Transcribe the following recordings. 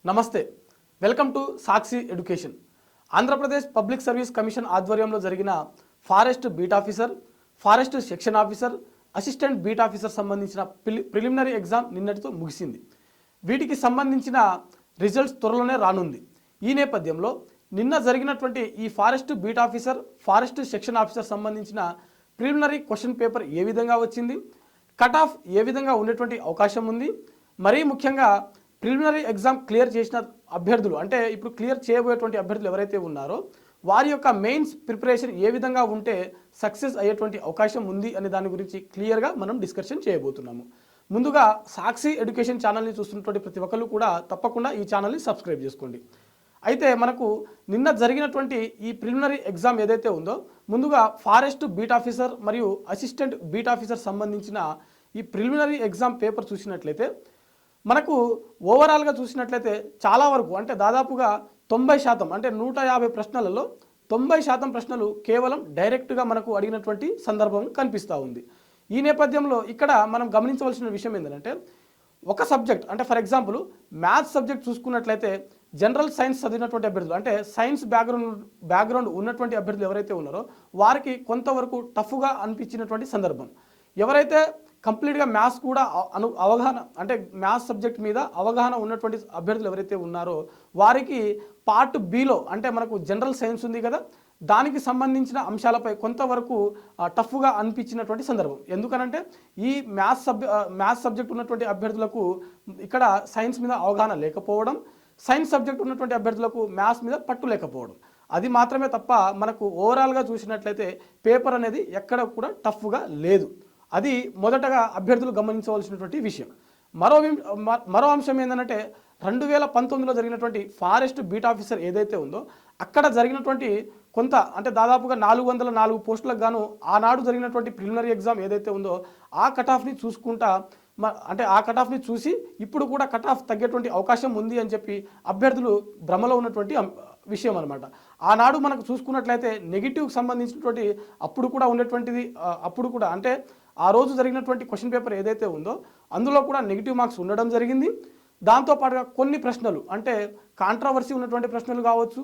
నమస్తే, welcome to Sakshi education. Andhra Pradesh public service commission ఆధ్వర్యంలో జరిగిన forest beat officer, forest section officer, assistant beat officer సంబంధించిన preliminary exam నిన్నటితో ముగిసింది. వీటికి సంబంధించిన రిజల్ట్స్ త్వరలోనే రానుంది. ఈ నేపథ్యంలో నిన్న జరిగినటువంటి ఈ forest beat officer, forest section officer సంబంధించిన ప్రిలిమినరీ క్వశ్చన్ పేపర్ ఏ విధంగా వచ్చింది, కట్ ఆఫ్ ఏ విధంగా ఉండేటువంటి అవకాశం ఉంది, మరీ ముఖ్యంగా ప్రిలిమినరీ ఎగ్జామ్ క్లియర్ చేసిన అభ్యర్థులు, అంటే ఇప్పుడు క్లియర్ చేయబోయేటువంటి అభ్యర్థులు ఎవరైతే ఉన్నారో వారి యొక్క మెయిన్స్ ప్రిపరేషన్ ఏ విధంగా ఉంటే సక్సెస్ అయ్యేటువంటి అవకాశం ఉంది అనే దాని గురించి క్లియర్గా మనం డిస్కషన్ చేయబోతున్నాము. ముందుగా సాక్షి ఎడ్యుకేషన్ ఛానల్ని చూస్తున్నటువంటి ప్రతి ఒక్కరు కూడా తప్పకుండా ఈ ఛానల్ని సబ్స్క్రైబ్ చేసుకోండి. అయితే మనకు నిన్న జరిగినటువంటి ఈ ప్రిలిమినరీ ఎగ్జామ్ ఏదైతే ఉందో, ముందుగా ఫారెస్ట్ బీట్ ఆఫీసర్ మరియు అసిస్టెంట్ బీట్ ఆఫీసర్ సంబంధించిన ఈ ప్రిలిమినరీ ఎగ్జామ్ పేపర్ చూసినట్లయితే మనకు ఓవరాల్గా చూసినట్లయితే చాలా వరకు, అంటే దాదాపుగా 90%, అంటే 150 ప్రశ్నలలో 90% ప్రశ్నలు కేవలం డైరెక్ట్గా మనకు అడిగినటువంటి సందర్భం కనిపిస్తూ ఉంది. ఈ నేపథ్యంలో ఇక్కడ మనం గమనించవలసిన విషయం ఏంటంటే, ఒక సబ్జెక్ట్, అంటే ఫర్ ఎగ్జాంపుల్ మ్యాథ్స్ సబ్జెక్ట్ చూసుకున్నట్లయితే జనరల్ సైన్స్ చదివినటువంటి అభ్యర్థులు, అంటే సైన్స్ బ్యాక్గ్రౌండ్ ఉన్నటువంటి అభ్యర్థులు ఎవరైతే ఉన్నారో వారికి కొంతవరకు టఫ్గా అనిపించినటువంటి సందర్భం. ఎవరైతే కంప్లీట్గా మ్యాథ్స్ కూడా అవగాహన, అంటే మ్యాథ్స్ సబ్జెక్ట్ మీద అవగాహన ఉన్నటువంటి అభ్యర్థులు ఎవరైతే ఉన్నారో వారికి పార్ట్ బిలో, అంటే మనకు జనరల్ సైన్స్ ఉంది కదా, దానికి సంబంధించిన అంశాలపై కొంతవరకు టఫ్గా అనిపించినటువంటి సందర్భం. ఎందుకనంటే ఈ మ్యాథ్స్ సబ్జెక్ట్ ఉన్నటువంటి అభ్యర్థులకు ఇక్కడ సైన్స్ మీద అవగాహన లేకపోవడం, సైన్స్ సబ్జెక్ట్ ఉన్నటువంటి అభ్యర్థులకు మ్యాథ్స్ మీద పట్టు లేకపోవడం, అది మాత్రమే తప్ప మనకు ఓవరాల్గా చూసినట్లయితే పేపర్ అనేది ఎక్కడ కూడా టఫ్గా లేదు. అది మొదటగా అభ్యర్థులు గమనించవలసినటువంటి విషయం. మరో అంశం ఏంటంటే 2019లో జరిగినటువంటి ఫారెస్ట్ బీట్ ఆఫీసర్ ఏదైతే ఉందో అక్కడ జరిగినటువంటి కొంత, అంటే దాదాపుగా 404 పోస్టులకు గాను ఆనాడు జరిగినటువంటి ప్రిలిమినరీ ఎగ్జామ్ ఏదైతే ఉందో ఆ కట్ ఆఫ్ని చూసుకుంటా, అంటే ఆ కట్ ఆఫ్ని చూసి ఇప్పుడు కూడా కట్ ఆఫ్ తగ్గేటువంటి అవకాశం ఉంది అని చెప్పి అభ్యర్థులు భ్రమలో ఉన్నటువంటి విషయం అనమాట. ఆనాడు మనకు చూసుకున్నట్లయితే నెగిటివ్కి సంబంధించినటువంటి అప్పుడు కూడా ఉండేటువంటిది, అప్పుడు కూడా అంటే ఆ రోజు జరిగినటువంటి క్వశ్చన్ పేపర్ ఏదైతే ఉందో అందులో కూడా నెగిటివ్ మార్క్స్ ఉండడం జరిగింది. దాంతోపాటుగా కొన్ని ప్రశ్నలు, అంటే కాంట్రవర్సీ ఉన్నటువంటి ప్రశ్నలు కావచ్చు,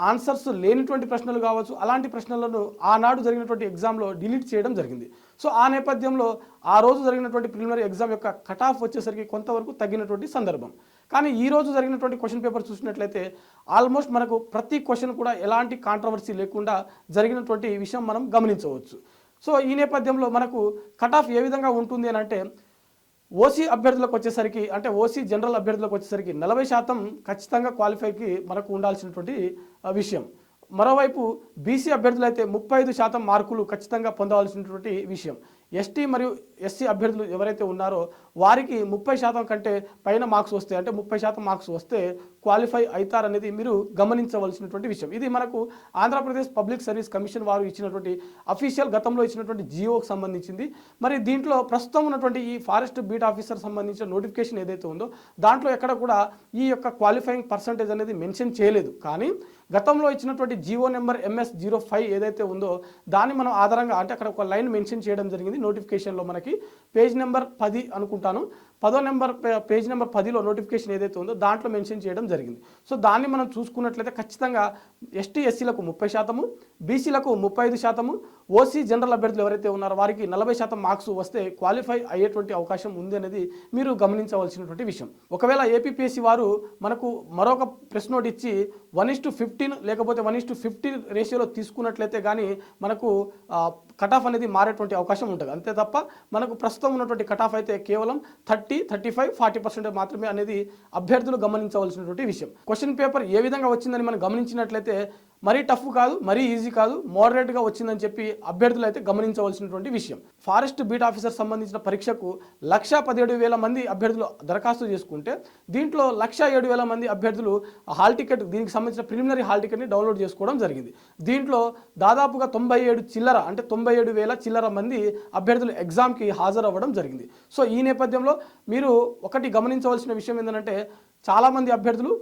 ఆన్సర్స్ లేనిటువంటి ప్రశ్నలు కావచ్చు, అలాంటి ప్రశ్నలను ఆనాడు జరిగినటువంటి ఎగ్జామ్లో డిలీట్ చేయడం జరిగింది. సో ఆ నేపథ్యంలో ఆ రోజు జరిగినటువంటి ప్రిలిమినరీ ఎగ్జామ్ యొక్క కట్ ఆఫ్ వచ్చేసరికి కొంతవరకు తగ్గినటువంటి సందర్భం. కానీ ఈ రోజు జరిగినటువంటి క్వశ్చన్ పేపర్ చూసినట్లయితే ఆల్మోస్ట్ మనకు ప్రతి క్వశ్చన్ కూడా ఎలాంటి కాంట్రవర్సీ లేకుండా జరిగినటువంటి విషయం మనం గమనించవచ్చు. సో ఈ నేపథ్యంలో మనకు కట్ ఆఫ్ ఏ విధంగా ఉంటుంది అని అంటే, ఓసీ అభ్యర్థులకు వచ్చేసరికి, అంటే ఓసీ జనరల్ అభ్యర్థులకు వచ్చేసరికి 40% ఖచ్చితంగా క్వాలిఫైకి మనకు ఉండాల్సినటువంటి విషయం. మరోవైపు బీసీ అభ్యర్థులు అయితే 35% మార్కులు ఖచ్చితంగా పొందవలసినటువంటి విషయం. ఎస్టీ మరియు ఎస్సీ అభ్యర్థులు ఎవరైతే ఉన్నారో వారికి 30% కంటే పైన మార్క్స్ వస్తే, అంటే 30% మార్క్స్ వస్తే క్వాలిఫై అవుతారనేది మీరు గమనించవలసినటువంటి విషయం. ఇది మనకు ఆంధ్రప్రదేశ్ పబ్లిక్ సర్వీస్ కమిషన్ వారు ఇచ్చినటువంటి అఫీషియల్ గతంలో ఇచ్చినటువంటి జియోకి సంబంధించింది. మరి దీంట్లో ప్రస్తుతం ఉన్నటువంటి ఈ ఫారెస్ట్ బీట్ ఆఫీసర్ సంబంధించిన నోటిఫికేషన్ ఏదైతే ఉందో దాంట్లో ఎక్కడ కూడా ఈ యొక్క క్వాలిఫైయింగ్ పర్సంటేజ్ అనేది మెన్షన్ చేయలేదు. కానీ గతంలో ఇచ్చినటువంటి జియో నెంబర్ MS-05 ఏదైతే ఉందో దాన్ని మనం ఆధారంగా, అంటే అక్కడ ఒక లైన్ మెన్షన్ చేయడం జరిగింది నోటిఫికేషన్లో. మనకి పేజ్ నెంబర్ 10 అనుకుంటాను, 10వ పేజ్ నెంబర్ 10లో నోటిఫికేషన్ ఏదైతే ఉందో దాంట్లో మెన్షన్ చేయడం జరిగింది. సో దాన్ని మనం చూసుకున్నట్లయితే ఖచ్చితంగా ఎస్టీ ఎస్సీలకు 30%, బీసీలకు 35%, ఓసీ జనరల్ అభ్యర్థులు ఎవరైతే ఉన్నారో వారికి 40% మార్క్స్ వస్తే క్వాలిఫై అయ్యేటువంటి అవకాశం ఉంది అనేది మీరు గమనించవలసినటువంటి విషయం. ఒకవేళ ఏపీపీఎస్సీ వారు మనకు మరొక ప్రెస్ నోట్ ఇచ్చి 1:15 లేకపోతే 1:50 రేషియోలో తీసుకున్నట్లయితే కానీ మనకు కట్ ఆఫ్ అనేది మారేటువంటి అవకాశం ఉంటుంది. అంతే తప్ప మనకు ప్రస్తుతం ఉన్నటువంటి కట్ ఆఫ్ అయితే కేవలం 30, 35, 40% మాత్రమే అనేది అభ్యర్థులు గమనించవలసినటువంటి విషయం. క్వశ్చన్ పేపర్ ఏ విధంగా వచ్చిందని మనం గమనించినట్లయితే మరీ టఫ్ కాదు, మరీ ఈజీ కాదు, మోడరేట్గా వచ్చిందని చెప్పి అభ్యర్థులు అయితే గమనించవలసినటువంటి విషయం. ఫారెస్ట్ బీట్ ఆఫీసర్ సంబంధించిన పరీక్షకు 1,17,000 మంది అభ్యర్థులు దరఖాస్తు చేసుకుంటే దీంట్లో 1,07,000 మంది అభ్యర్థులు హాల్ టికెట్, దీనికి సంబంధించిన ప్రిలిమినరీ హాల్ టికెట్ని డౌన్లోడ్ చేసుకోవడం జరిగింది. దీంట్లో దాదాపుగా 97 చిల్లర, అంటే 97,000 చిల్లర మంది అభ్యర్థులు ఎగ్జామ్కి హాజరవ్వడం జరిగింది. సో ఈ నేపథ్యంలో మీరు ఒకటి గమనించవలసిన విషయం ఏంటంటే, చాలామంది అభ్యర్థులు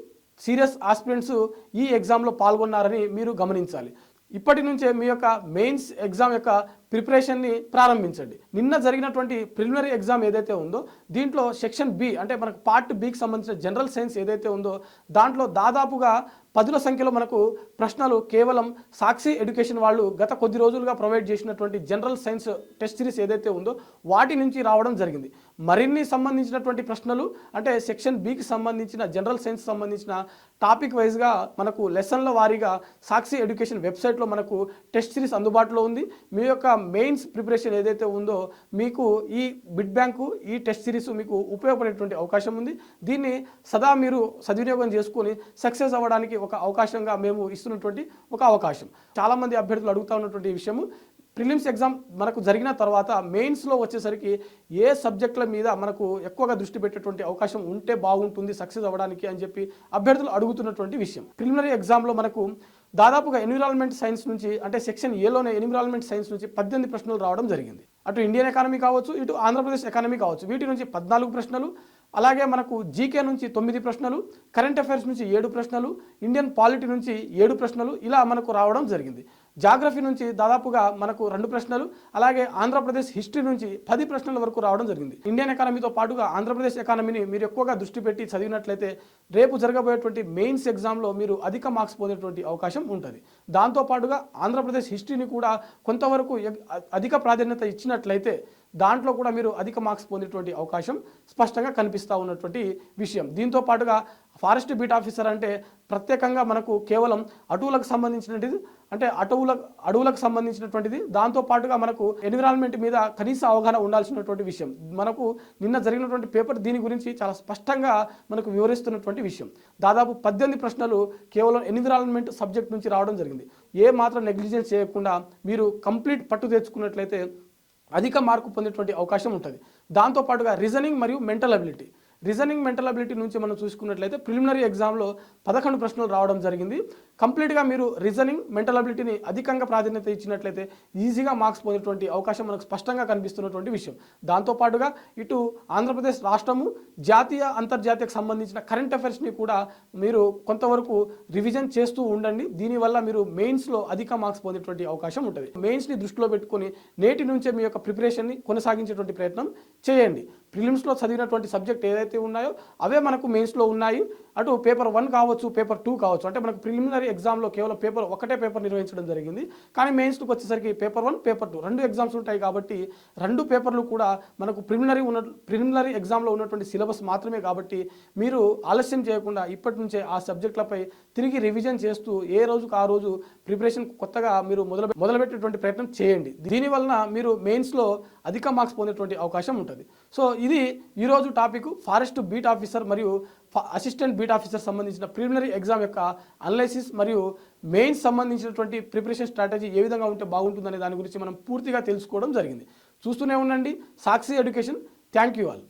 సీరియస్ ఆస్పిరెంట్స్ ఈ ఎగ్జామ్లో పాల్గొన్నారని మీరు గమనించాలి. ఇప్పటి నుంచే మీ యొక్క మెయిన్స్ ఎగ్జామ్ యొక్క ప్రిపరేషన్ని ప్రారంభించండి. నిన్న జరిగినటువంటి ప్రిలిమినరీ ఎగ్జామ్ ఏదైతే ఉందో దీంట్లో సెక్షన్ బి అంటే మనకు పార్ట్ బికి సంబంధించిన జనరల్ సైన్స్ ఏదైతే ఉందో దాంట్లో దాదాపుగా 10ల సంఖ్యలో మనకు ప్రశ్నలు కేవలం సాక్షి ఎడ్యుకేషన్ వాళ్ళు గత కొద్ది రోజులుగా ప్రొవైడ్ చేసినటువంటి జనరల్ సైన్స్ టెస్ట్ సిరీస్ ఏదైతే ఉందో వాటి నుంచి రావడం జరిగింది. మరిన్ని సంబంధించినటువంటి ప్రశ్నలు అంటే సెక్షన్ బికి సంబంధించిన జనరల్ సైన్స్ సంబంధించిన టాపిక్ వైజ్గా మనకు లెసన్ల వారీగా సాక్షి ఎడ్యుకేషన్ వెబ్సైట్లో మనకు టెస్ట్ సిరీస్ అందుబాటులో ఉంది. మీ యొక్క మెయిన్స్ ప్రిపరేషన్ ఏదైతే ఉందో మీకు ఈ బిడ్ బ్యాంకు ఈ టెస్ట్ సిరీస్ మీకు ఉపయోగపడేటువంటి అవకాశం ఉంది. దీన్ని సదా మీరు సద్వినియోగం చేసుకొని సక్సెస్ అవ్వడానికి ఒక అవకాశంగా మేము ఇస్తున్నటువంటి ఒక అవకాశం. చాలామంది అభ్యర్థులు అడుగుతూ ఉన్నటువంటి విషయము ప్రిలిమ్స్ ఎగ్జామ్ మనకు జరిగిన తర్వాత మెయిన్స్లో వచ్చేసరికి ఏ సబ్జెక్టుల మీద మనకు ఎక్కువగా దృష్టి పెట్టేటువంటి అవకాశం ఉంటే బాగుంటుంది సక్సెస్ అవ్వడానికి అని చెప్పి అభ్యర్థులు అడుగుతున్నటువంటి విషయం. ప్రిలిమినరీ ఎగ్జామ్లో మనకు దాదాపుగా ఎన్విరాన్మెంట్ సైన్స్ నుంచి అంటే సెక్షన్ ఏలోనే ఎన్విరాన్మెంట్ సైన్స్ నుంచి 18 ప్రశ్నలు రావడం జరిగింది. అటు ఇండియన్ ఎకానమీ కావచ్చు, ఇటు ఆంధ్రప్రదేశ్ ఎకానమీ కావచ్చు, వీటి నుంచి 14 ప్రశ్నలు, అలాగే మనకు జీకే నుంచి 9 ప్రశ్నలు, కరెంట్ అఫైర్స్ నుంచి 7 ప్రశ్నలు, ఇండియన్ పాలిటీ నుంచి 7 ప్రశ్నలు ఇలా మనకు రావడం జరిగింది. జాగ్రఫీ నుంచి దాదాపుగా మనకు 2 ప్రశ్నలు, అలాగే ఆంధ్రప్రదేశ్ హిస్టరీ నుంచి 10 ప్రశ్నల వరకు రావడం జరిగింది. ఇండియన్ ఎకానమీతో పాటుగా ఆంధ్రప్రదేశ్ ఎకానమీని మీరు ఎక్కువగా దృష్టి పెట్టి చదివినట్లయితే రేపు జరగబోయేటువంటి మెయిన్స్ ఎగ్జామ్లో మీరు అధిక మార్క్స్ పొందేటువంటి అవకాశం ఉంటుంది. దాంతోపాటుగా ఆంధ్రప్రదేశ్ హిస్టరీని కూడా కొంతవరకు అధిక ప్రాధాన్యత ఇచ్చినట్లయితే దాంట్లో కూడా మీరు అధిక మార్క్స్ పొందేటువంటి అవకాశం స్పష్టంగా కనిపిస్తూ ఉన్నటువంటి విషయం. దీంతో పాటుగా ఫారెస్ట్ బీట్ ఆఫీసర్ అంటే ప్రత్యేకంగా మనకు కేవలం అటవులకు సంబంధించినది అంటే అడవులకు సంబంధించినటువంటిది. దాంతోపాటుగా మనకు ఎన్విరాన్మెంట్ మీద కనీస అవగాహన ఉండాల్సినటువంటి విషయం. మనకు నిన్న జరిగినటువంటి పేపర్ దీని గురించి చాలా స్పష్టంగా మనకు వివరిస్తున్నటువంటి విషయం. దాదాపు 18 ప్రశ్నలు కేవలం ఎన్విరాన్మెంట్ సబ్జెక్ట్ నుంచి రావడం జరిగింది. ఏ మాత్రం నెగ్లిజెన్స్ చేయకుండా మీరు కంప్లీట్ పట్టు తెచ్చుకున్నట్లయితే అధిక మార్కు పొందేటువంటి అవకాశం ఉంటుంది. దాంతోపాటుగా రీజనింగ్ మరియు మెంటల్ అబిలిటీ నుంచి మనం చూసుకున్నట్లయితే ప్రిలిమినరీ ఎగ్జామ్లో 11 ప్రశ్నలు రావడం జరిగింది. కంప్లీట్గా మీరు రీజనింగ్ మెంటల్ అబిలిటీని అధికంగా ప్రాధాన్యత ఇచ్చినట్లయితే ఈజీగా మార్క్స్ పొందేటువంటి అవకాశం మనకు స్పష్టంగా కనిపిస్తున్నటువంటి విషయం. దాంతోపాటుగా ఇటు ఆంధ్రప్రదేశ్ రాష్ట్రము జాతీయ అంతర్జాతీయకు సంబంధించిన కరెంట్ అఫైర్స్ని కూడా మీరు కొంతవరకు రివిజన్ చేస్తూ ఉండండి. దీనివల్ల మీరు మెయిన్స్లో అధిక మార్క్స్ పొందేటువంటి అవకాశం ఉంటుంది. మెయిన్స్ని దృష్టిలో పెట్టుకొని నేటి నుంచే మీ యొక్క ప్రిపరేషన్ని కొనసాగించేటువంటి ప్రయత్నం చేయండి. ప్రిలిమ్స్లో చదివినటువంటి సబ్జెక్ట్ ఏదైతే ఉన్నాయో అవే మనకు మెయిన్స్లో ఉన్నాయి. అటు పేపర్ 1 కావచ్చు, పేపర్ 2 కావచ్చు. అంటే మనకు ప్రిలిమినరీ ఎగ్జామ్లో కేవలం ఒకటే పేపర్ నిర్వహించడం జరిగింది. కానీ మెయిన్స్కి వచ్చేసరికి పేపర్ 1, పేపర్ 2 2 ఎగ్జామ్స్ ఉంటాయి కాబట్టి 2 పేపర్లు కూడా మనకు ప్రిలిమినరీ ఎగ్జామ్లో ఉన్నటువంటి సిలబస్ మాత్రమే కాబట్టి మీరు ఆలస్యం చేయకుండా ఇప్పటి నుంచే ఆ సబ్జెక్టులపై తిరిగి రివిజన్ చేస్తూ ఏ రోజుకు ఆ రోజు ప్రిపరేషన్ కొత్తగా మీరు మొదలుపెట్టేటువంటి ప్రయత్నం చేయండి. దీనివలన మీరు మెయిన్స్లో అధిక మార్క్స్ పొందేటువంటి అవకాశం ఉంటుంది. సో ఇది ఈరోజు టాపిక్ ఫారెస్ట్ బీట్ ఆఫీసర్ మరియు అసిస్టెంట్ బీట్ ఆఫీసర్ సంబంధించిన ప్రిలిమినరీ ఎగ్జామ్ యొక్క అనలైసిస్ మరియు మెయిన్స్ సంబంధించినటువంటి ప్రిపరేషన్ స్ట్రాటజీ ఏ విధంగా ఉంటే బాగుంటుందనే దాని గురించి మనం పూర్తిగా తెలుసుకోవడం జరిగింది. చూస్తూనే ఉండండి సాక్షి ఎడ్యుకేషన్. Thank you all.